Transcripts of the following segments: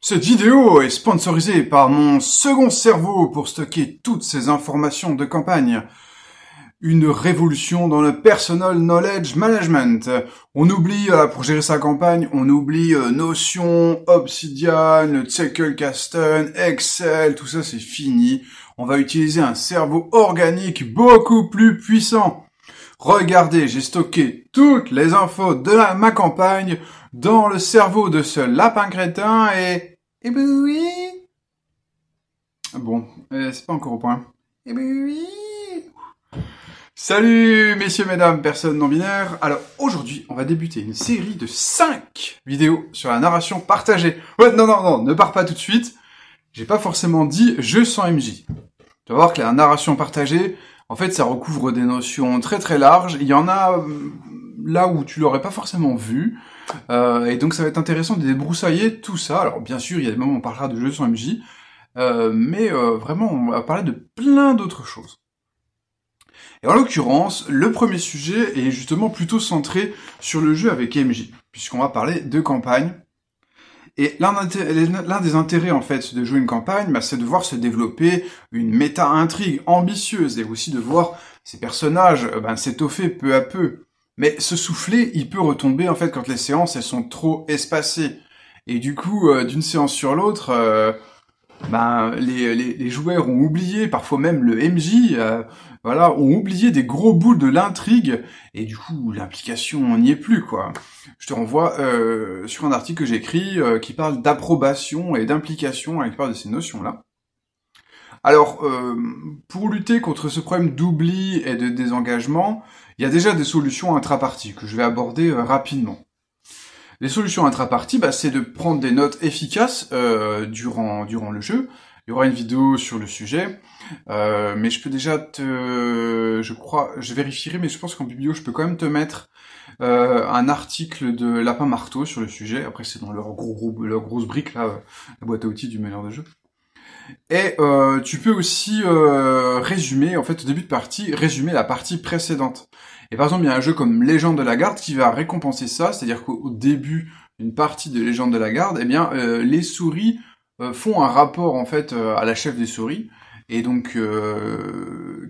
Cette vidéo est sponsorisée par mon second cerveau pour stocker toutes ces informations de campagne. Une révolution dans le Personal Knowledge Management. On oublie, pour gérer sa campagne, on oublie Notion, Obsidian, Zettelkasten, Excel, tout ça c'est fini. On va utiliser un cerveau organique beaucoup plus puissant. Regardez, j'ai stocké toutes les infos de ma campagne dans le cerveau de ce lapin crétin et ben oui. Bon, c'est pas encore au point. Et ben oui. Salut messieurs, mesdames, personnes non binaires. Alors aujourd'hui, on va débuter une série de 5 vidéos sur la narration partagée. Ouais, non, ne pars pas tout de suite. J'ai pas forcément dit jeu sans MJ. Tu vas voir que la narration partagée, en fait, ça recouvre des notions très très larges. Il y en a là où tu l'aurais pas forcément vu. Et donc ça va être intéressant de débroussailler tout ça. Alors bien sûr, il y a des moments où on parlera de jeux sans MJ. Mais vraiment, on va parler de plein d'autres choses. Et en l'occurrence, le premier sujet est justement plutôt centré sur le jeu avec MJ, puisqu'on va parler de campagne. Et l'un des intérêts, en fait, de jouer une campagne, c'est de voir se développer une méta-intrigue ambitieuse, et aussi de voir ces personnages s'étoffer peu à peu. Mais ce soufflet, il peut retomber, en fait, quand les séances, elles sont trop espacées. Et du coup, d'une séance sur l'autre, les joueurs ont oublié, parfois même le MJ, ont oublié des gros bouts de l'intrigue, et du coup, l'implication n'y est plus, quoi. Je te renvoie sur un article que j'ai écrit qui parle d'approbation et d'implication avec part de ces notions-là. Alors, pour lutter contre ce problème d'oubli et de désengagement, il y a déjà des solutions intra-parties que je vais aborder rapidement. Les solutions intra-parties, c'est de prendre des notes efficaces durant le jeu. Il y aura une vidéo sur le sujet, mais je peux déjà je vérifierai, mais je pense qu'en biblio, je peux quand même te mettre un article de Lapin Marteau sur le sujet. Après, c'est dans leur grosse brique, là, la boîte à outils du meneur de jeu. Et tu peux aussi résumer, en fait, au début de partie, résumer la partie précédente. Et par exemple, il y a un jeu comme Légende de la Garde qui va récompenser ça, c'est-à-dire qu'au début d'une partie de Légende de la Garde, les souris font un rapport, en fait, à la chef des souris, et donc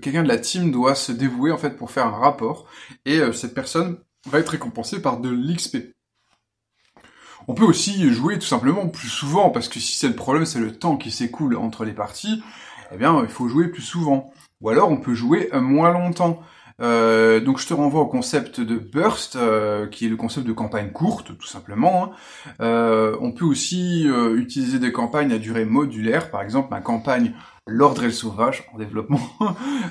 quelqu'un de la team doit se dévouer, en fait, pour faire un rapport, et cette personne va être récompensée par de l'XP. On peut aussi jouer tout simplement plus souvent, parce que si c'est le problème, c'est le temps qui s'écoule entre les parties, il faut jouer plus souvent. Ou alors on peut jouer moins longtemps. Donc je te renvoie au concept de burst, qui est le concept de campagne courte, tout simplement. On peut aussi utiliser des campagnes à durée modulaire, par exemple ma campagne L'Ordre et le Sauvage en développement.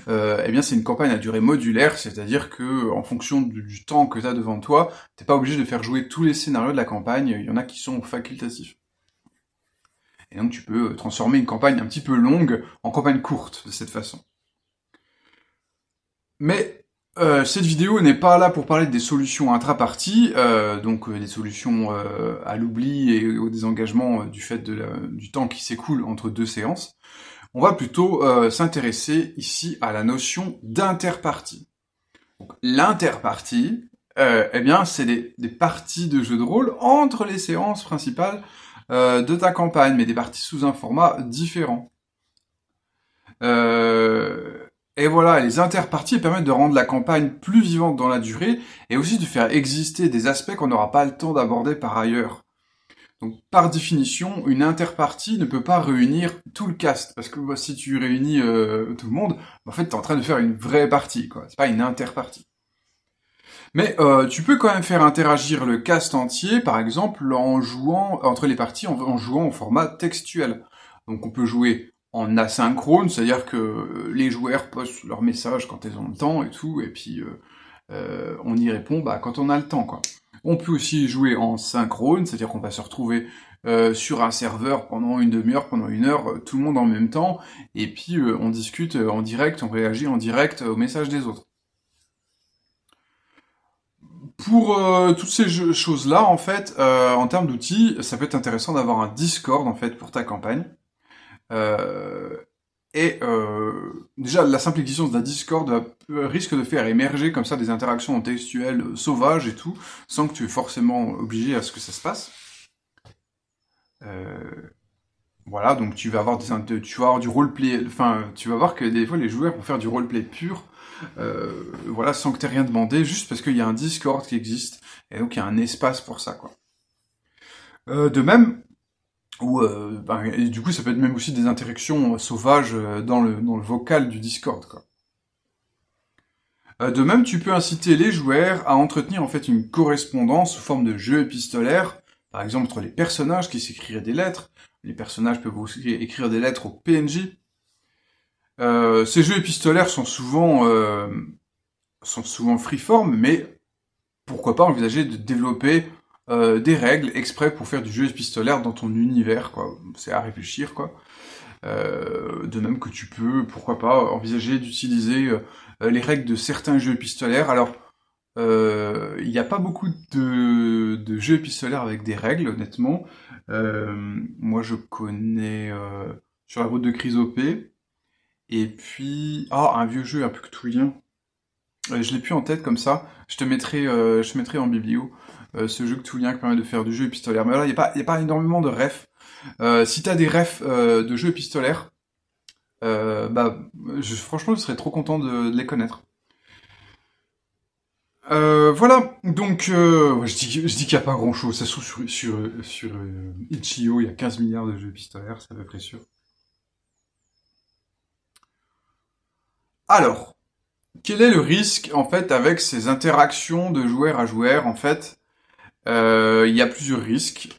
C'est une campagne à durée modulaire, c'est-à-dire que en fonction du temps que tu as devant toi, t'es pas obligé de faire jouer tous les scénarios de la campagne, il y en a qui sont facultatifs. Et donc tu peux transformer une campagne un petit peu longue en campagne courte de cette façon. Mais cette vidéo n'est pas là pour parler des solutions intra-parties, des solutions à l'oubli et au désengagement du fait du temps qui s'écoule entre deux séances. On va plutôt s'intéresser ici à la notion d'interpartie. Donc l'interpartie, c'est des parties de jeu de rôle entre les séances principales de ta campagne, mais des parties sous un format différent. Et voilà, les interparties permettent de rendre la campagne plus vivante dans la durée et aussi de faire exister des aspects qu'on n'aura pas le temps d'aborder par ailleurs. Donc, par définition, une interpartie ne peut pas réunir tout le cast, parce que si tu réunis tout le monde, en fait, t'es en train de faire une vraie partie, quoi. C'est pas une interpartie. Mais tu peux quand même faire interagir le cast entier, par exemple, en jouant entre les parties, en jouant au format textuel. Donc, on peut jouer en asynchrone, c'est-à-dire que les joueurs postent leurs messages quand ils ont le temps et tout, et puis on y répond quand on a le temps, quoi. On peut aussi jouer en synchrone, c'est-à-dire qu'on va se retrouver sur un serveur pendant une demi-heure, pendant une heure, tout le monde en même temps, et puis on discute en direct, on réagit en direct aux messages des autres. Pour toutes ces choses-là, en fait, en termes d'outils, ça peut être intéressant d'avoir un Discord, en fait, pour ta campagne. Déjà, la simple existence d'un Discord risque de faire émerger comme ça des interactions textuelles sauvages et tout, sans que tu es forcément obligé à ce que ça se passe. Voilà, donc tu vas avoir tu vas avoir du roleplay, enfin, tu vas voir que des fois les joueurs vont faire du roleplay pur, voilà, sans que t'aies rien demandé, juste parce qu'il y a un Discord qui existe, et donc il y a un espace pour ça, quoi. De même, et du coup, ça peut être même aussi des interactions sauvages dans le vocal du Discord, quoi. De même, tu peux inciter les joueurs à entretenir en fait une correspondance sous forme de jeu épistolaire, par exemple entre les personnages qui s'écriraient des lettres. Les personnages peuvent aussi écrire des lettres aux PNJ. Ces jeux épistolaires sont souvent freeform, mais pourquoi pas envisager de développer des règles exprès pour faire du jeu épistolaire dans ton univers, quoi. C'est à réfléchir, quoi. De même que tu peux, pourquoi pas, envisager d'utiliser les règles de certains jeux épistolaires. Alors, il n'y a pas beaucoup de jeux épistolaires avec des règles, honnêtement. Moi, je connais Sur la route de Chrysopée, et puis... Ah, un vieux jeu un peu cthulhien. Je l'ai plus en tête comme ça. Je mettrai en biblio ce jeu cthulhien qui permet de faire du jeu épistolaire. Mais là, y a pas énormément de refs. Si t'as des refs de jeux épistolaires, franchement, je serais trop content de les connaître. Voilà, donc ouais, je dis qu'il n'y a pas grand-chose. Ça se trouve sur Itch.io, il y a 15 milliards de jeux épistolaires, c'est à peu près sûr. Alors, quel est le risque en fait avec ces interactions de joueur à joueur? En fait, il y a plusieurs risques.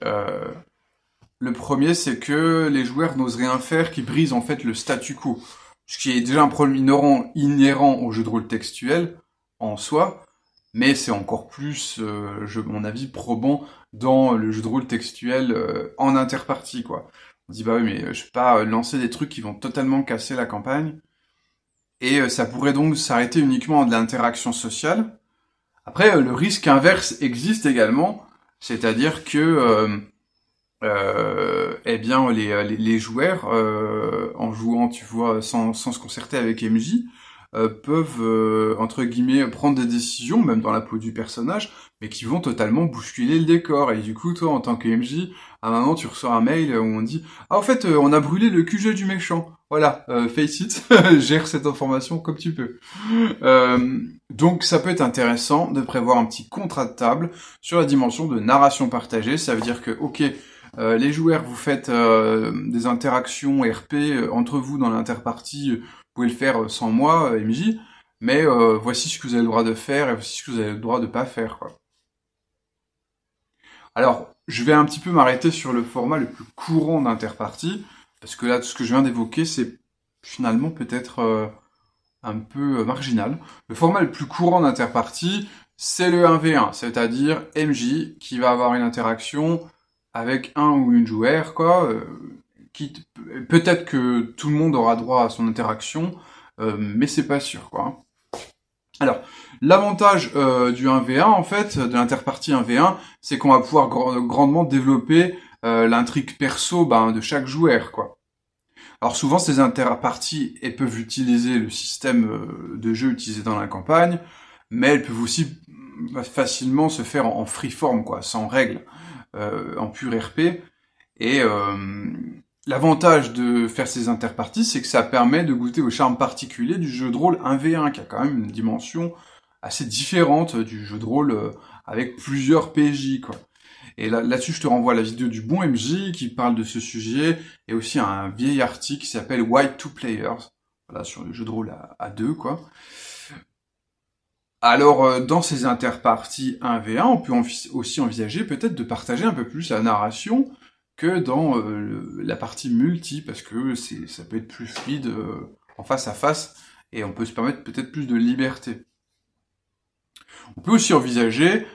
Le premier, c'est que les joueurs n'osent rien faire qui brise en fait le statu quo, ce qui est déjà un problème inhérent au jeu de rôle textuel en soi, mais c'est encore plus, mon avis, probant dans le jeu de rôle textuel en interpartie, quoi. On se dit, bah oui, mais je vais pas lancer des trucs qui vont totalement casser la campagne, et ça pourrait donc s'arrêter uniquement à de l'interaction sociale. Après, le risque inverse existe également, c'est-à-dire que eh bien les joueurs en jouant, tu vois, sans se concerter avec MJ, peuvent entre guillemets prendre des décisions même dans la peau du personnage, mais qui vont totalement bousculer le décor. Et du coup, toi en tant que MJ, à un moment tu reçois un mail où on dit ah en fait on a brûlé le QG du méchant. Voilà, face it, gère cette information comme tu peux. Donc ça peut être intéressant de prévoir un petit contrat de table sur la dimension de narration partagée. Ça veut dire que ok, les joueurs, vous faites des interactions RP entre vous dans l'interpartie, vous pouvez le faire sans moi, MJ, mais voici ce que vous avez le droit de faire et voici ce que vous avez le droit de pas faire, quoi. Alors, je vais un petit peu m'arrêter sur le format le plus courant d'interpartie, parce que là, tout ce que je viens d'évoquer, c'est finalement peut-être un peu marginal. Le format le plus courant d'interpartie, c'est le 1v1, c'est-à-dire MJ qui va avoir une interaction avec un ou une joueur, quoi. Peut-être que tout le monde aura droit à son interaction, mais c'est pas sûr, quoi. Alors, l'avantage du 1v1, en fait, de l'interpartie 1v1, c'est qu'on va pouvoir grandement développer l'intrigue perso de chaque joueur, quoi. Alors souvent, ces interparties, elles peuvent utiliser le système de jeu utilisé dans la campagne, mais elles peuvent aussi facilement se faire en freeform, quoi, sans règles, en pur RP. Et l'avantage de faire ces interparties, c'est que ça permet de goûter au charme particulier du jeu de rôle 1v1, qui a quand même une dimension assez différente du jeu de rôle avec plusieurs PJ, quoi. Et là-dessus, je te renvoie à la vidéo du bon MJ qui parle de ce sujet, et aussi à un vieil article qui s'appelle Why Two Players, voilà, sur le jeu de rôle à deux, quoi. Alors, dans ces interparties 1v1, on peut aussi envisager peut-être de partager un peu plus la narration que dans la partie multi, parce que ça peut être plus fluide en face à face, et on peut se permettre peut-être plus de liberté. On peut aussi envisager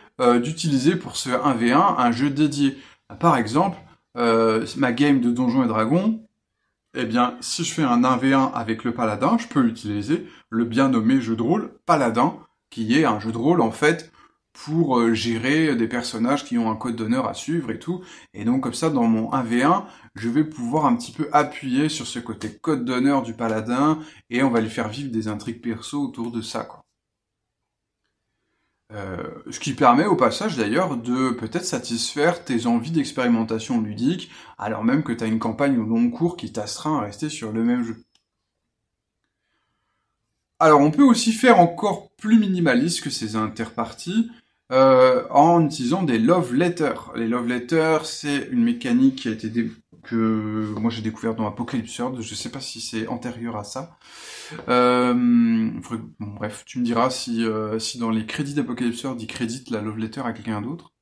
d'utiliser pour ce 1v1 un jeu dédié. Par exemple, ma game de Donjons et Dragons, eh bien, si je fais un 1v1 avec le paladin, je peux utiliser le bien nommé jeu de rôle Paladin, qui est un jeu de rôle, en fait, pour gérer des personnages qui ont un code d'honneur à suivre et tout. Et donc, comme ça, dans mon 1v1, je vais pouvoir un petit peu appuyer sur ce côté code d'honneur du paladin, et on va lui faire vivre des intrigues perso autour de ça, quoi. Ce qui permet au passage d'ailleurs de peut-être satisfaire tes envies d'expérimentation ludique, alors même que tu as une campagne au long cours qui t'astreint à rester sur le même jeu. Alors on peut aussi faire encore plus minimaliste que ces interparties en utilisant des love letters. Les love letters, c'est une mécanique qui a été que moi j'ai découvert dans Apocalypse World. Je sais pas si c'est antérieur à ça. Bon, bref, tu me diras si dans les crédits d'Apocalypse World, ils créditent la love letter à quelqu'un d'autre.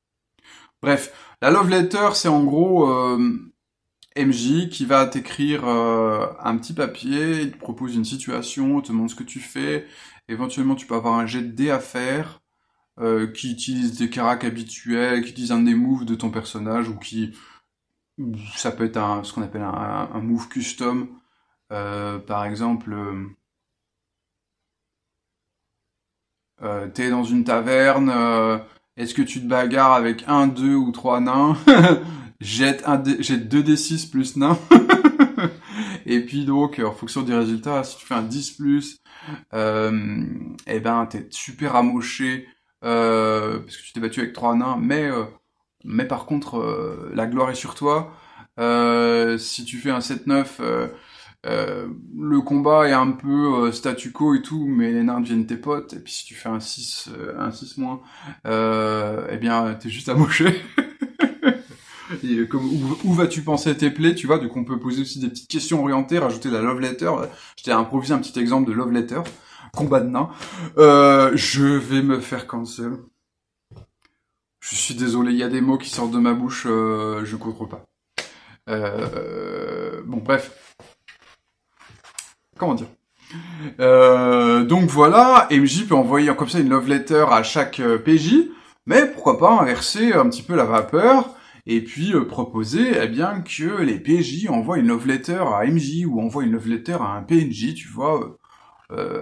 Bref, la love letter, c'est en gros MJ qui va t'écrire un petit papier, il te propose une situation, te demande ce que tu fais, éventuellement tu peux avoir un jet de dés à faire, qui utilise des caracs habituels, qui utilise un des moves de ton personnage, ou qui... ça peut être ce qu'on appelle un move custom, par exemple... t'es dans une taverne, est-ce que tu te bagarres avec 1, 2 ou 3 nains? Jette 2d6 plus nains. Et puis donc, en fonction des résultats, si tu fais un 10 plus, eh ben t'es super amoché, parce que tu t'es battu avec 3 nains, mais par contre, la gloire est sur toi. Si tu fais un 7-9, le combat est un peu statu quo et tout, mais les nains deviennent tes potes. Et puis si tu fais un 6 moins, eh bien t'es juste amoché. Et où vas-tu penser tes plaies, tu vois? Donc on peut poser aussi des petites questions orientées, rajouter la love letter. Je t'ai improvisé un petit exemple de love letter. Combat de nains. Je vais me faire cancel. Je suis désolé, il y a des mots qui sortent de ma bouche, je contrôle pas. Bon, bref. Comment dire? Donc voilà, MJ peut envoyer comme ça une love letter à chaque PJ, mais pourquoi pas inverser un petit peu la vapeur, et puis proposer eh bien que les PJ envoient une love letter à MJ, ou envoient une love letter à un PNJ, tu vois.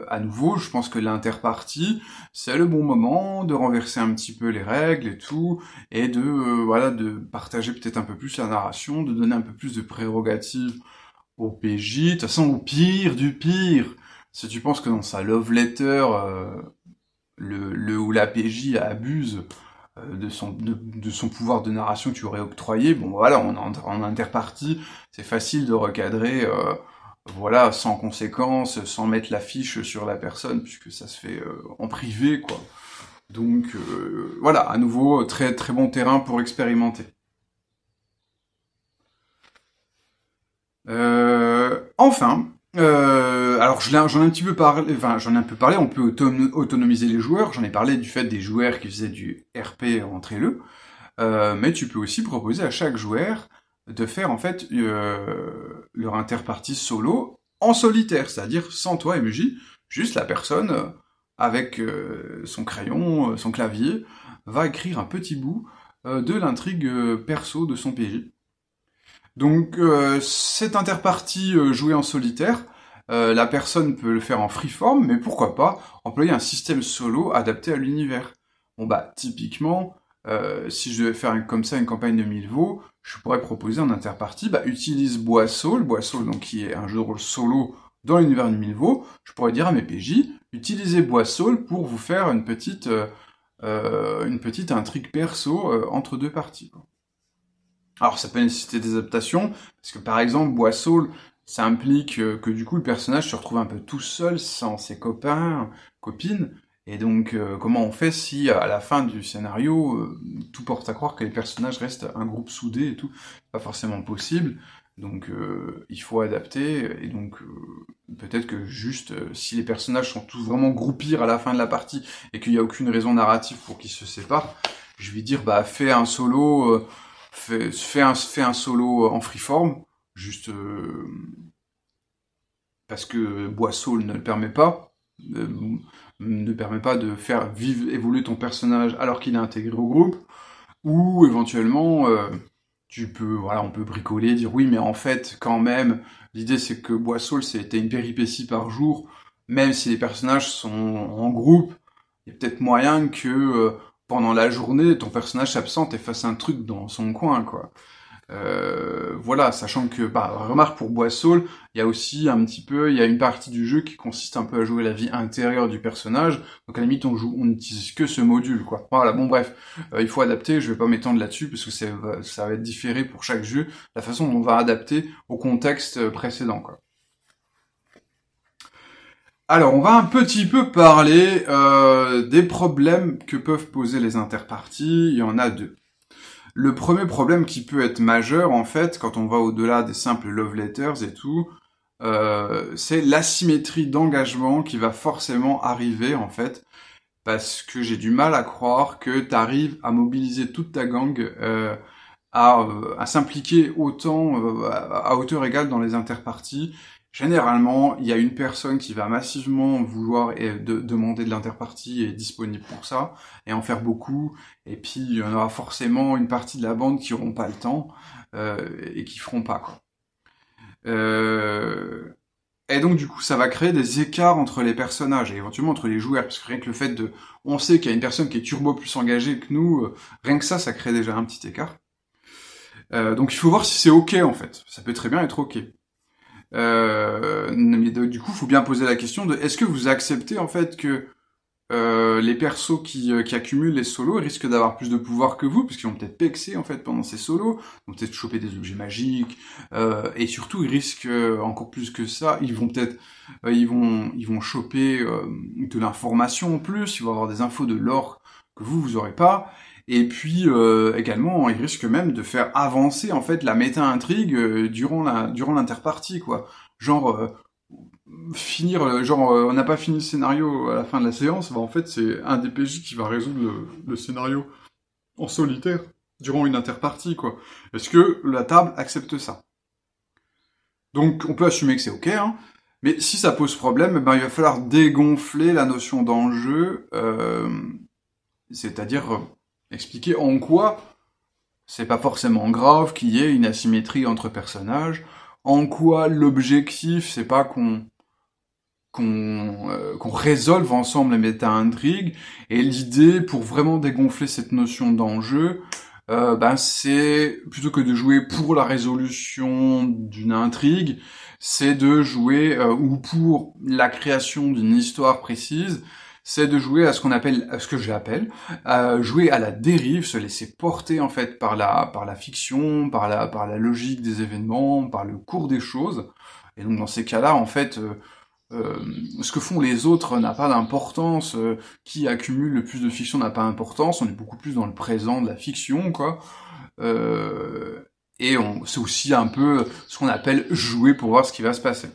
À nouveau, je pense que l'interpartie, c'est le bon moment de renverser un petit peu les règles et tout, et de voilà, de partager peut-être un peu plus la narration, de donner un peu plus de prérogatives au PJ. De toute façon, au pire du pire, si tu penses que dans sa love letter, le ou la PJ abuse de son pouvoir de narration que tu aurais octroyé, bon voilà, en interpartie, c'est facile de recadrer, voilà, sans conséquence, sans mettre la fiche sur la personne, puisque ça se fait en privé, quoi. Donc voilà, à nouveau, très très bon terrain pour expérimenter. Enfin, alors j'en ai un petit peu parlé, enfin j'en ai un peu parlé, on peut autonomiser les joueurs, j'en ai parlé du fait des joueurs qui faisaient du RP entre eux, mais tu peux aussi proposer à chaque joueur de faire en fait leur interpartie solo en solitaire, c'est-à-dire sans toi MJ, juste la personne avec son crayon, son clavier, va écrire un petit bout de l'intrigue perso de son PJ. Donc cette interpartie jouée en solitaire, la personne peut le faire en freeform, mais pourquoi pas employer un système solo adapté à l'univers. Bon bah typiquement, si je devais faire comme ça une campagne de Milvaux, je pourrais proposer en interpartie, bah utilise Boissaul, donc qui est un jeu de rôle solo dans l'univers de Milvaux. Je pourrais dire à mes PJ, utilisez Boissaul pour vous faire une petite intrigue perso entre deux parties, quoi. Alors ça peut nécessiter des adaptations, parce que par exemple, Boissaul, ça implique que du coup le personnage se retrouve un peu tout seul, sans ses copains, copines, et donc comment on fait si à la fin du scénario, tout porte à croire que les personnages restent un groupe soudé et tout, pas forcément possible, donc il faut adapter, et donc peut-être que juste si les personnages sont tous vraiment groupir à la fin de la partie, et qu'il n'y a aucune raison narrative pour qu'ils se séparent, je vais dire bah fais un solo... Fais un solo en freeform, juste parce que Boissaul ne le permet pas, ne permet pas de faire évoluer ton personnage alors qu'il est intégré au groupe, ou éventuellement voilà, on peut bricoler, dire oui, mais en fait, quand même, l'idée c'est que Boissaul c'était une péripétie par jour, même si les personnages sont en groupe, il y a peut-être moyen que pendant la journée, ton personnage s'absente et fasse un truc dans son coin, quoi. voilà, sachant que, remarque pour Boissaul, il y a aussi un petit peu, il y a une partie du jeu qui consiste un peu à jouer la vie intérieure du personnage, donc à la limite on n'utilise que ce module, quoi. Voilà, bon bref, il faut adapter, je vais pas m'étendre là-dessus, parce que ça va être différé pour chaque jeu, la façon dont on va adapter au contexte précédent, quoi. Alors, on va un petit peu parler des problèmes que peuvent poser les interparties. Il y en a deux. Le premier problème qui peut être majeur, en fait, quand on va au-delà des simples love letters et tout, c'est l'asymétrie d'engagement qui va forcément arriver, en fait, parce que j'ai du mal à croire que tu arrives à mobiliser toute ta gang à s'impliquer autant, à hauteur égale dans les interparties. Généralement, il y a une personne qui va massivement vouloir demander de l'interpartie et est disponible pour ça, et en faire beaucoup, et puis il y en aura forcément une partie de la bande qui n'auront pas le temps, et qui feront pas, quoi. Et donc du coup, ça va créer des écarts entre les personnages, et éventuellement entre les joueurs, parce que rien que le fait de... On sait qu'il y a une personne qui est turbo plus engagée que nous, rien que ça crée déjà un petit écart. Donc il faut voir si c'est ok, en fait. Ça peut très bien être ok. Mais du coup, faut bien poser la question de est-ce que vous acceptez en fait que les persos qui accumulent les solos risquent d'avoir plus de pouvoir que vous, parce qu'ils vont peut-être pexer en fait pendant ces solos, ils vont peut-être choper des objets magiques, et surtout ils risquent encore plus que ça, ils vont peut-être ils vont choper de l'information en plus, ils vont avoir des infos de lore que vous aurez pas. Et puis également, il risque même de faire avancer en fait la méta-intrigue durant l'interpartie, quoi. Genre finir, on n'a pas fini le scénario à la fin de la séance, en fait c'est un des PJ qui va résoudre le scénario en solitaire durant une interpartie, quoi. Est-ce que la table accepte ça? Donc on peut assumer que c'est ok, hein. Mais si ça pose problème, il va falloir dégonfler la notion d'enjeu, c'est-à-dire expliquer en quoi c'est pas forcément grave qu'il y ait une asymétrie entre personnages, en quoi l'objectif c'est pas qu'on résolve ensemble les méta-intrigues, et l'idée pour vraiment dégonfler cette notion d'enjeu, c'est plutôt que de jouer pour la résolution d'une intrigue, c'est de jouer ou pour la création d'une histoire précise, c'est de jouer à ce que j'appelle, jouer à la dérive, se laisser porter en fait par la fiction, par la logique des événements, par le cours des choses. Et donc dans ces cas-là, en fait, ce que font les autres n'a pas d'importance, qui accumule le plus de fiction n'a pas d'importance, on est beaucoup plus dans le présent de la fiction, quoi. Et c'est aussi un peu ce qu'on appelle jouer pour voir ce qui va se passer.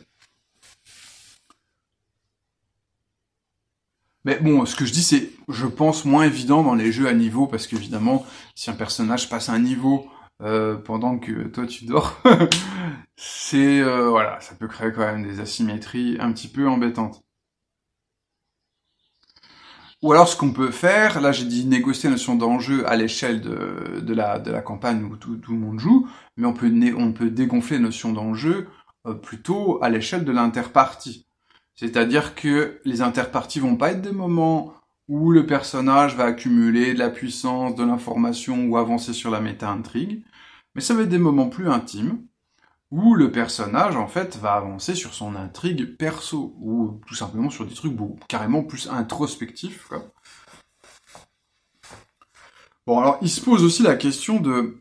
Mais bon, ce que je dis, c'est, je pense, moins évident dans les jeux à niveau, parce qu'évidemment, si un personnage passe un niveau pendant que toi tu dors, voilà, ça peut créer quand même des asymétries un petit peu embêtantes. Ou alors, ce qu'on peut faire, là j'ai dit négocier la notion d'enjeu à l'échelle de la campagne où tout le monde joue, mais on peut dégonfler la notion d'enjeu plutôt à l'échelle de l'interpartie. C'est-à-dire que les interparties vont pas être des moments où le personnage va accumuler de la puissance, de l'information ou avancer sur la méta-intrigue, mais ça va être des moments plus intimes, où le personnage, en fait, va avancer sur son intrigue perso, ou tout simplement sur des trucs carrément plus introspectifs, quoi. Bon, alors, il se pose aussi la question de...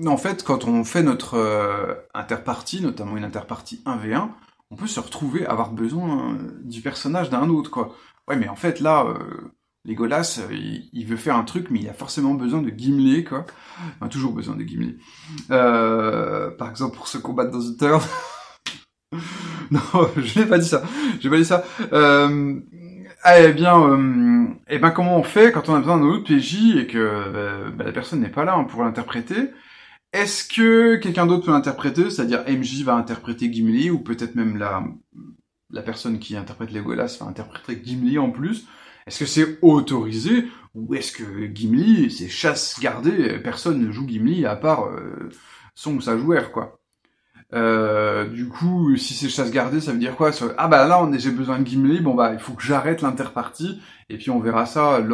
En fait, quand on fait notre interpartie, notamment une interpartie 1v1, on peut se retrouver à avoir besoin du personnage d'un autre, quoi. Ouais, mais en fait, là, Legolas, il veut faire un truc, mais il a forcément besoin de Gimli, quoi. Enfin, toujours besoin de Gimli. Par exemple, pour se combattre dans The Turn. Non, je n'ai pas dit ça. J'ai pas dit ça. Comment on fait quand on a besoin d'un autre PJ et que la personne n'est pas là pour l'interpréter? Est-ce que quelqu'un d'autre peut l'interpréter? C'est-à-dire MJ va interpréter Gimli, ou peut-être même la personne qui interprète Legolas va interpréter Gimli en plus? Est-ce que c'est autorisé? Ou est-ce que Gimli, c'est chasse gardée, personne ne joue Gimli à part son ou sa joueur, quoi. Du coup, si c'est chasse gardée, ça veut dire quoi? Ah bah là, j'ai besoin de Gimli, bon bah il faut que j'arrête l'interpartie, et puis on verra ça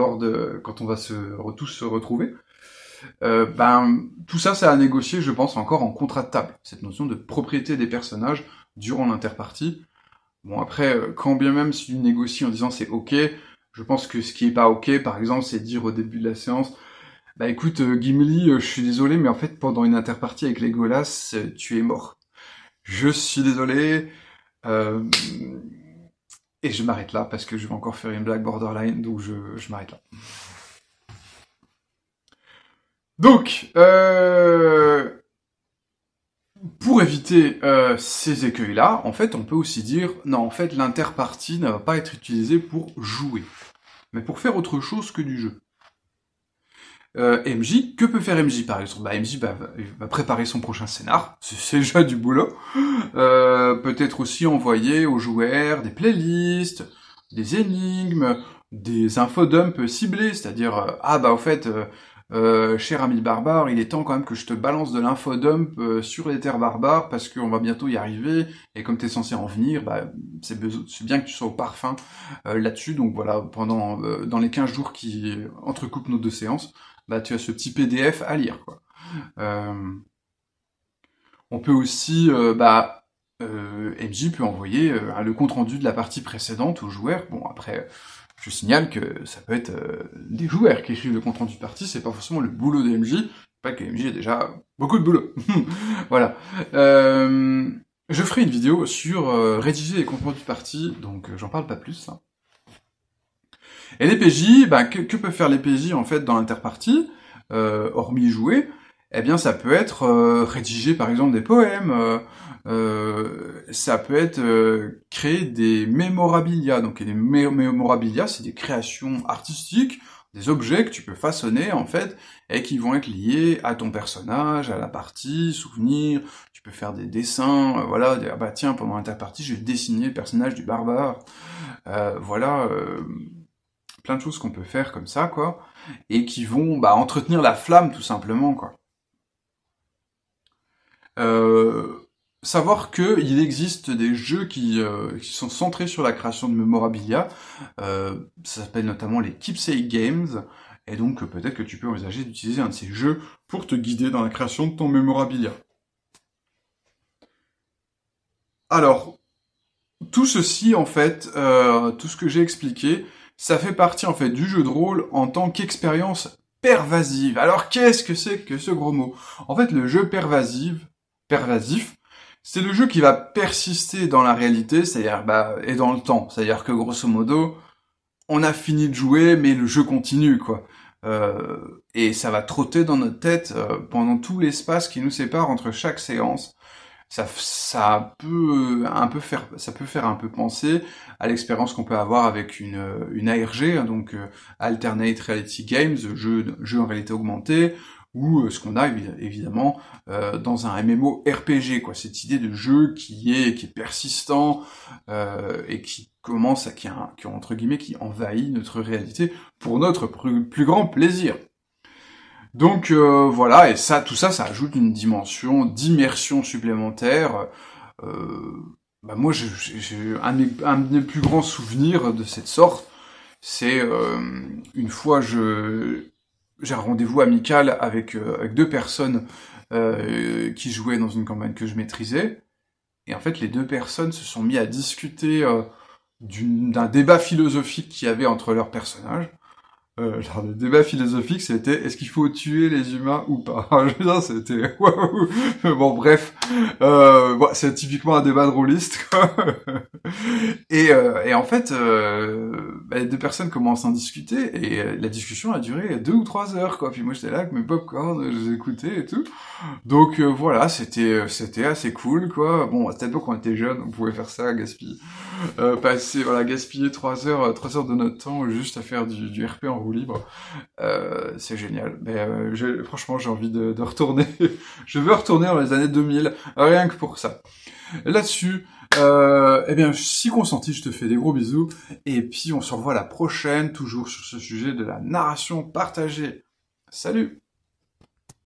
quand on va tous se retrouver. tout ça, c'est à négocier, je pense, encore en contrat de table. Cette notion de propriété des personnages durant l'interpartie. Bon, après, quand bien même si tu négocies en disant c'est ok, je pense que ce qui est pas ok, par exemple, c'est dire au début de la séance, bah écoute, Gimli, je suis désolé, mais en fait, pendant une interpartie avec Legolas, tu es mort. Je suis désolé, et je m'arrête là, parce que je vais encore faire une blague borderline, donc je m'arrête là. Donc, pour éviter ces écueils-là, en fait, on peut aussi dire, non, en fait, l'interpartie ne va pas être utilisée pour jouer, mais pour faire autre chose que du jeu. MJ, que peut faire MJ par exemple? MJ va préparer son prochain scénar, c'est déjà du boulot. Peut-être aussi envoyer aux joueurs des playlists, des énigmes, des infodumps ciblés, c'est-à-dire au fait, cher ami barbare, il est temps quand même que je te balance de l'infodump sur les terres barbares parce qu'on va bientôt y arriver et comme t'es censé en venir, c'est bien que tu sois au parfum là-dessus. Donc voilà, pendant dans les 15 jours qui entrecoupent nos deux séances, tu as ce petit PDF à lire, quoi. On peut aussi, MJ peut envoyer le compte-rendu de la partie précédente aux joueurs. Bon, après, je signale que ça peut être des joueurs qui écrivent le compte-rendu de partie, c'est pas forcément le boulot de MJ, pas que MJ a déjà beaucoup de boulot. Voilà. Je ferai une vidéo sur rédiger les comptes-rendus de partie, donc j'en parle pas plus, hein. Et les PJ, que peuvent faire les PJ en fait dans l'interpartie, hormis jouer? Eh bien, ça peut être rédiger par exemple des poèmes, ça peut être créer des mémorabilia. Donc les mémorabilia, c'est des créations artistiques, des objets que tu peux façonner en fait, et qui vont être liés à ton personnage, à la partie, souvenirs. Tu peux faire des dessins, voilà, dire tiens, pendant l'interpartie, j'ai dessiné le personnage du barbare. Voilà. Plein de choses qu'on peut faire comme ça, quoi, et qui vont entretenir la flamme, tout simplement, quoi. Savoir que il existe des jeux qui sont centrés sur la création de mémorabilia, ça s'appelle notamment les Keepsake Games, et donc peut-être que tu peux envisager d'utiliser un de ces jeux pour te guider dans la création de ton mémorabilia. Alors, tout ceci, en fait, tout ce que j'ai expliqué, ça fait partie en fait du jeu de rôle en tant qu'expérience pervasive. Alors qu'est-ce que c'est que ce gros mot? En fait, le jeu pervasif, c'est le jeu qui va persister dans la réalité, c'est-à-dire et dans le temps. C'est-à-dire que grosso modo, on a fini de jouer, mais le jeu continue, quoi. Et ça va trotter dans notre tête pendant tout l'espace qui nous sépare entre chaque séance. Ça peut faire un peu penser à l'expérience qu'on peut avoir avec une ARG, hein, donc Alternate Reality Games, jeu en réalité augmentée, ou ce qu'on a évidemment dans un MMORPG, quoi, cette idée de jeu qui est persistant et qui entre guillemets qui envahit notre réalité pour notre plus grand plaisir. Donc voilà, et tout ça ajoute une dimension d'immersion supplémentaire. Moi, j'ai un de mes plus grands souvenirs de cette sorte, c'est une fois j'ai un rendez-vous amical avec deux personnes qui jouaient dans une campagne que je maîtrisais, et en fait les deux personnes se sont mis à discuter d'un débat philosophique qu'il y avait entre leurs personnages. Le débat philosophique, c'était est-ce qu'il faut tuer les humains ou pas? Je veux dire, c'était waouh. Bon, bref, c'est typiquement un débat de rôliste, quoi. Et en fait, les deux personnes commencent à en discuter et la discussion a duré 2 ou 3 heures, quoi. Puis moi, j'étais là avec mes popcorn, je les écoutais et tout. Donc voilà, c'était assez cool, quoi. Bon, à cette époque, quand on était jeunes, on pouvait faire ça, gaspiller 3 heures de notre temps juste à faire du RP en roue libre. C'est génial. Mais franchement, j'ai envie de retourner. Je veux retourner dans les années 2000, rien que pour ça. Là-dessus, si consenti, je te fais des gros bisous. Et puis, on se revoit la prochaine, toujours sur ce sujet de la narration partagée. Salut!